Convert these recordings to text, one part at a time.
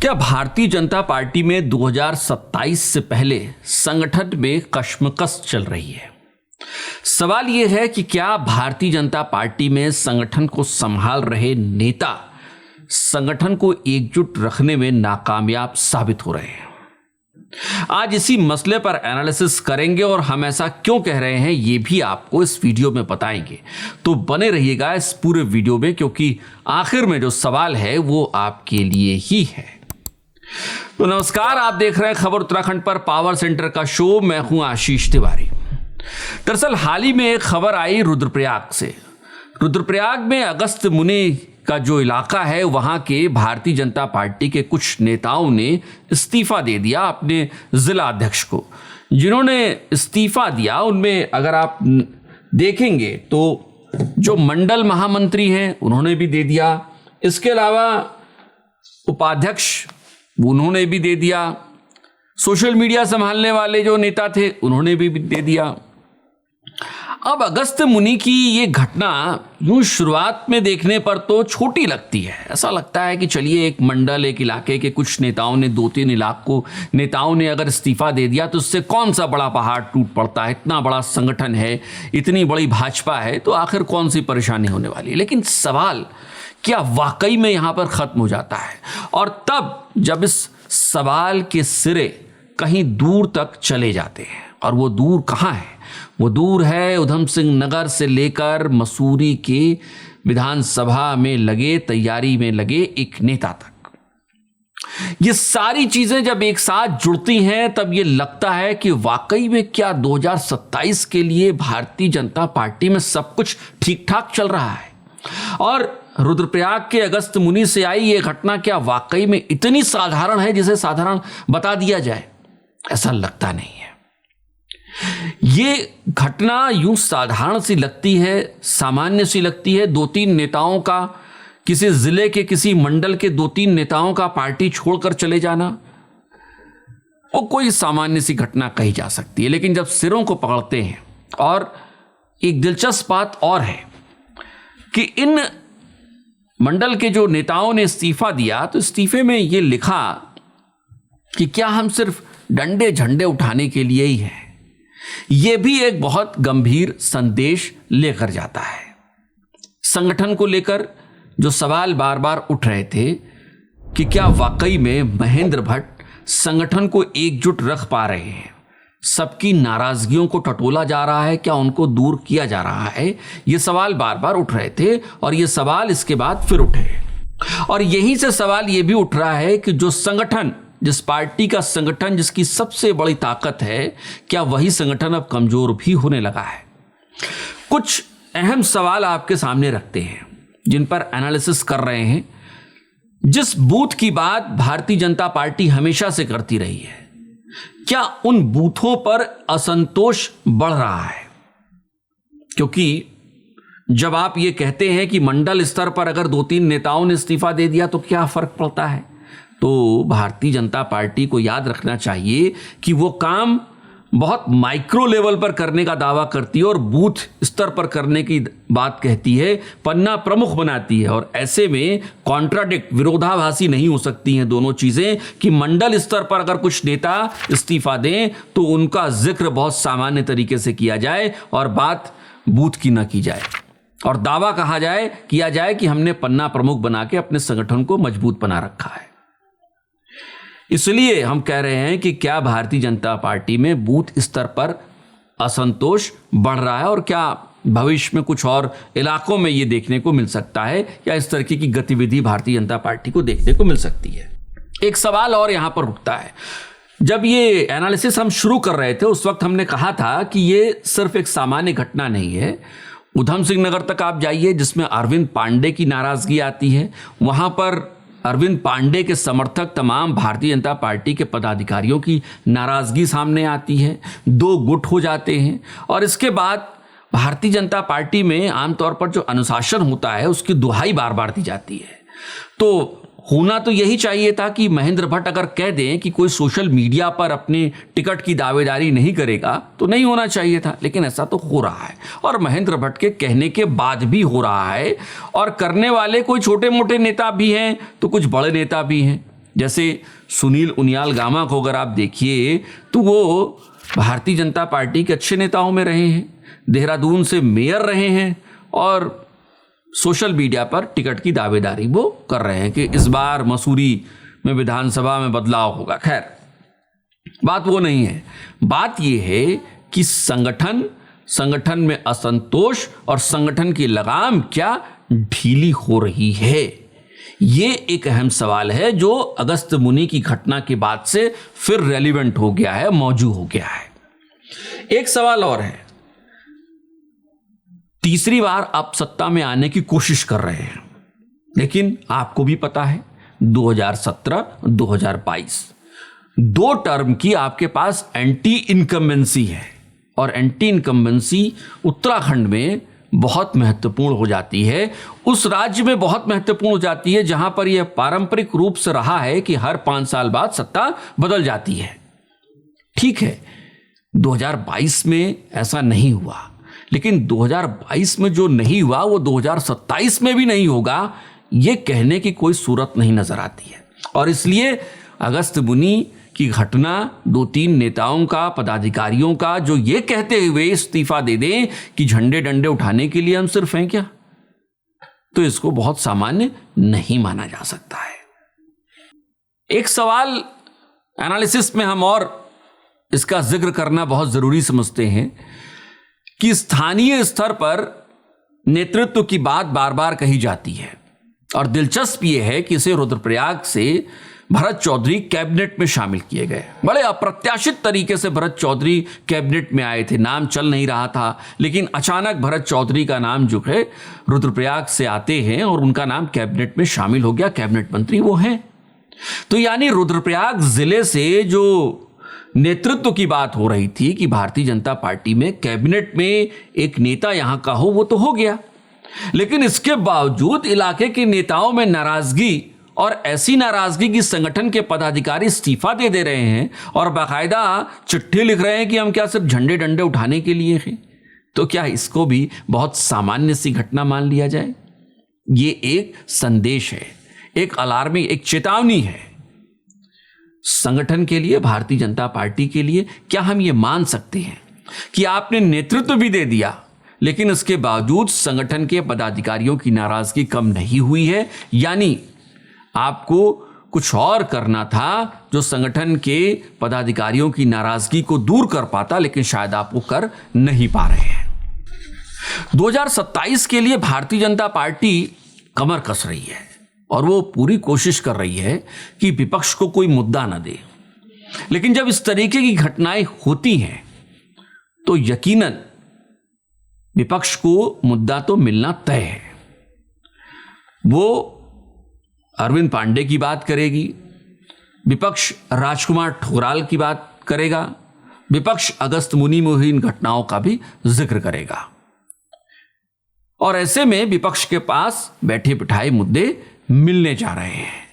क्या भारतीय जनता पार्टी में 2027 से पहले संगठन में कशमकश चल रही है? सवाल यह है कि क्या भारतीय जनता पार्टी में संगठन को संभाल रहे नेता संगठन को एकजुट रखने में नाकामयाब साबित हो रहे हैं? आज इसी मसले पर एनालिसिस करेंगे और हम ऐसा क्यों कह रहे हैं ये भी आपको इस वीडियो में बताएंगे। तो बने रहिएगा इस पूरे वीडियो में, क्योंकि आखिर में जो सवाल है वो आपके लिए ही है। तो नमस्कार, आप देख रहे हैं खबर उत्तराखंड पर पावर सेंटर का शो। मैं हूं आशीष तिवारी। दरअसल हाल ही में एक खबर आई रुद्रप्रयाग से। रुद्रप्रयाग में अगस्त मुनि का जो इलाका है वहां के भारतीय जनता पार्टी के कुछ नेताओं ने इस्तीफा दे दिया अपने जिला अध्यक्ष को। जिन्होंने इस्तीफा दिया उनमें अगर आप देखेंगे तो जो मंडल महामंत्री हैं उन्होंने भी दे दिया, इसके अलावा उपाध्यक्ष उन्होंने भी दे दिया, सोशल मीडिया संभालने वाले जो नेता थे उन्होंने भी दे दिया। अब अगस्त मुनि की ये घटना यूं शुरुआत में देखने पर तो छोटी लगती है। ऐसा लगता है कि चलिए एक मंडल, एक इलाके के कुछ नेताओं ने, 2-3 इलाकों नेताओं ने अगर इस्तीफा दे दिया तो उससे कौन सा बड़ा पहाड़ टूट पड़ता है। इतना बड़ा संगठन है, इतनी बड़ी भाजपा है, तो आखिर कौन सी परेशानी होने वाली है। लेकिन सवाल क्या वाकई में यहां पर खत्म हो जाता है? और तब जब इस सवाल के सिरे कहीं दूर तक चले जाते हैं, और वो दूर कहां है? वो दूर है उधम सिंह नगर से लेकर मसूरी के विधानसभा में लगे, तैयारी में लगे एक नेता तक। ये सारी चीजें जब एक साथ जुड़ती हैं तब ये लगता है कि वाकई में क्या 2027 के लिए भारतीय जनता पार्टी में सब कुछ ठीक ठाक चल रहा है? और रुद्रप्रयाग के अगस्त मुनि से आई ये घटना क्या वाकई में इतनी साधारण है जिसे साधारण बता दिया जाए? ऐसा लगता नहीं है। ये घटना यूं साधारण सी लगती है, सामान्य सी लगती है। 2-3 नेताओं का, किसी जिले के, किसी मंडल के 2-3 नेताओं का पार्टी छोड़कर चले जाना, वो कोई सामान्य सी घटना कही जा सकती है। लेकिन जब सिरों को पकड़ते हैं, और एक दिलचस्प बात और है कि इन मंडल के जो नेताओं ने इस्तीफा दिया तो इस्तीफे में ये लिखा कि क्या हम सिर्फ डंडे झंडे उठाने के लिए ही हैं। यह भी एक बहुत गंभीर संदेश लेकर जाता है। संगठन को लेकर जो सवाल बार बार उठ रहे थे कि क्या वाकई में महेंद्र भट्ट संगठन को एकजुट रख पा रहे हैं, सबकी नाराजगियों को टटोला जा रहा है, क्या उनको दूर किया जा रहा है? ये सवाल बार बार उठ रहे थे और ये सवाल इसके बाद फिर उठे। और यहीं से सवाल ये भी उठ रहा है कि जो संगठन, जिस पार्टी का संगठन जिसकी सबसे बड़ी ताकत है, क्या वही संगठन अब कमजोर भी होने लगा है? कुछ अहम सवाल आपके सामने रखते हैं जिन पर एनालिसिस कर रहे हैं। जिस बूथ की बात भारतीय जनता पार्टी हमेशा से करती रही है, क्या उन बूथों पर असंतोष बढ़ रहा है? क्योंकि जब आप ये कहते हैं कि मंडल स्तर पर अगर 2-3 नेताओं ने इस्तीफा दे दिया तो क्या फर्क पड़ता है, तो भारतीय जनता पार्टी को याद रखना चाहिए कि वो काम बहुत माइक्रो लेवल पर करने का दावा करती है और बूथ स्तर पर करने की बात कहती है, पन्ना प्रमुख बनाती है। और ऐसे में कॉन्ट्राडिक्ट, विरोधाभासी नहीं हो सकती हैं दोनों चीजें कि मंडल स्तर पर अगर कुछ नेता इस्तीफा दें तो उनका जिक्र बहुत सामान्य तरीके से किया जाए और बात बूथ की न की जाए, और दावा किया जाए कि हमने पन्ना प्रमुख बना के अपने संगठन को मजबूत बना रखा है। इसलिए हम कह रहे हैं कि क्या भारतीय जनता पार्टी में बूथ स्तर पर असंतोष बढ़ रहा है, और क्या भविष्य में कुछ और इलाकों में ये देखने को मिल सकता है, या इस तरह की गतिविधि भारतीय जनता पार्टी को देखने को मिल सकती है? एक सवाल और यहां पर उठता है। जब ये एनालिसिस हम शुरू कर रहे थे उस वक्त हमने कहा था कि ये सिर्फ एक सामान्य घटना नहीं है। उधम सिंह नगर तक आप जाइए जिसमें अरविंद पांडे की नाराजगी आती है, वहां पर अरविंद पांडे के समर्थक तमाम भारतीय जनता पार्टी के पदाधिकारियों की नाराजगी सामने आती है, 2 गुट हो जाते हैं। और इसके बाद भारतीय जनता पार्टी में आमतौर पर जो अनुशासन होता है उसकी दुहाई बार बार दी जाती है। तो होना तो यही चाहिए था कि महेंद्र भट्ट अगर कह दें कि कोई सोशल मीडिया पर अपने टिकट की दावेदारी नहीं करेगा तो नहीं होना चाहिए था, लेकिन ऐसा तो हो रहा है और महेंद्र भट्ट के कहने के बाद भी हो रहा है। और करने वाले कोई छोटे मोटे नेता भी हैं तो कुछ बड़े नेता भी हैं। जैसे सुनील उनियाल गामा को अगर आप देखिए तो वो भारतीय जनता पार्टी के अच्छे नेताओं में रहे हैं, देहरादून से मेयर रहे हैं और सोशल मीडिया पर टिकट की दावेदारी वो कर रहे हैं कि इस बार मसूरी में विधानसभा में बदलाव होगा। खैर, बात वो नहीं है। बात ये है कि संगठन में असंतोष और संगठन की लगाम क्या ढीली हो रही है। ये एक अहम सवाल है जो अगस्त मुनि की घटना के बाद से फिर रेलिवेंट हो गया है, मौजूद हो गया है। एक सवाल और है, तीसरी बार आप सत्ता में आने की कोशिश कर रहे हैं, लेकिन आपको भी पता है 2017-2022 2 टर्म की आपके पास एंटी इनकम्बेंसी है और एंटी इनकम्बेंसी उत्तराखंड में बहुत महत्वपूर्ण हो जाती है। उस राज्य में बहुत महत्वपूर्ण हो जाती है जहां पर यह पारंपरिक रूप से रहा है कि हर 5 साल बाद सत्ता बदल जाती है। ठीक है, 2022 में ऐसा नहीं हुआ, लेकिन 2022 में जो नहीं हुआ वो 2027 में भी नहीं होगा, ये कहने की कोई सूरत नहीं नजर आती है। और इसलिए अगस्त मुनि की घटना 2-3 नेताओं का, पदाधिकारियों का, जो ये कहते हुए इस्तीफा दे दें कि झंडे डंडे उठाने के लिए हम सिर्फ हैं क्या, तो इसको बहुत सामान्य नहीं माना जा सकता है। एक सवाल एनालिसिस में हम और इसका जिक्र करना बहुत जरूरी समझते हैं कि स्थानीय स्तर पर नेतृत्व की बात बार बार कही जाती है और दिलचस्प यह है कि इसे रुद्रप्रयाग से भरत चौधरी कैबिनेट में शामिल किए गए। बड़े अप्रत्याशित तरीके से भरत चौधरी कैबिनेट में आए थे, नाम चल नहीं रहा था, लेकिन अचानक भरत चौधरी का नाम जो है रुद्रप्रयाग से आते हैं और उनका नाम कैबिनेट में शामिल हो गया, कैबिनेट मंत्री वो हैं। तो यानी रुद्रप्रयाग जिले से जो नेतृत्व की बात हो रही थी कि भारतीय जनता पार्टी में कैबिनेट में एक नेता यहां का हो, वो तो हो गया, लेकिन इसके बावजूद इलाके के नेताओं में नाराजगी, और ऐसी नाराजगी की संगठन के पदाधिकारी इस्तीफा दे रहे हैं और बाकायदा चिट्ठी लिख रहे हैं कि हम क्या सिर्फ झंडे डंडे उठाने के लिए हैं। तो क्या इसको भी बहुत सामान्य सी घटना मान लिया जाए? ये एक संदेश है, एक अलार्मिंग, एक चेतावनी है संगठन के लिए, भारतीय जनता पार्टी के लिए। क्या हम ये मान सकते हैं कि आपने नेतृत्व भी दे दिया, लेकिन इसके बावजूद संगठन के पदाधिकारियों की नाराजगी कम नहीं हुई है? यानी आपको कुछ और करना था जो संगठन के पदाधिकारियों की नाराजगी को दूर कर पाता, लेकिन शायद आप वो कर नहीं पा रहे हैं। 2027 के लिए भारतीय जनता पार्टी कमर कस रही है और वो पूरी कोशिश कर रही है कि विपक्ष को कोई मुद्दा न दे, लेकिन जब इस तरीके की घटनाएं होती हैं तो यकीनन विपक्ष को मुद्दा तो मिलना तय है। वो अरविंद पांडे की बात करेगी, विपक्ष राजकुमार ठोराल की बात करेगा, विपक्ष अगस्त मुनि में हुई इन घटनाओं का भी जिक्र करेगा। और ऐसे में विपक्ष के पास बैठे बिठाए मुद्दे मिलने जा रहे हैं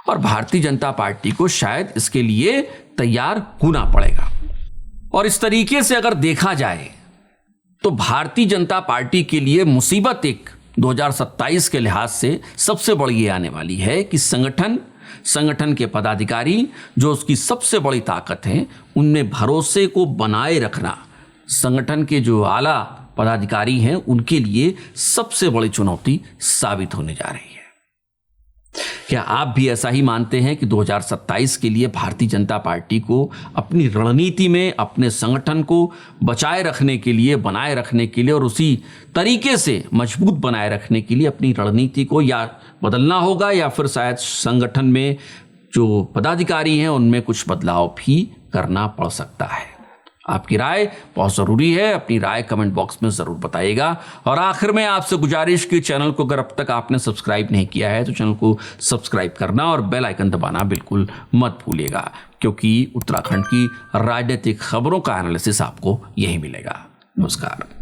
और भारतीय जनता पार्टी को शायद इसके लिए तैयार होना पड़ेगा। और इस तरीके से अगर देखा जाए तो भारतीय जनता पार्टी के लिए मुसीबत एक 2027 के लिहाज से सबसे बड़ी ये आने वाली है कि संगठन के पदाधिकारी जो उसकी सबसे बड़ी ताकत है, उनमें भरोसे को बनाए रखना संगठन के जो आला पदाधिकारी हैं उनके लिए सबसे बड़ी चुनौती साबित होने जा रही है। क्या आप भी ऐसा ही मानते हैं कि 2027 के लिए भारतीय जनता पार्टी को अपनी रणनीति में अपने संगठन को बचाए रखने के लिए, बनाए रखने के लिए और उसी तरीके से मजबूत बनाए रखने के लिए अपनी रणनीति को या बदलना होगा या फिर शायद संगठन में जो पदाधिकारी हैं उनमें कुछ बदलाव भी करना पड़ सकता है? आपकी राय बहुत ज़रूरी है, अपनी राय कमेंट बॉक्स में ज़रूर बताइएगा। और आखिर में आपसे गुजारिश कि चैनल को अगर अब तक आपने सब्सक्राइब नहीं किया है तो चैनल को सब्सक्राइब करना और बेल आइकन दबाना बिल्कुल मत भूलिएगा, क्योंकि उत्तराखंड की राजनीतिक खबरों का एनालिसिस आपको यहीं मिलेगा। नमस्कार।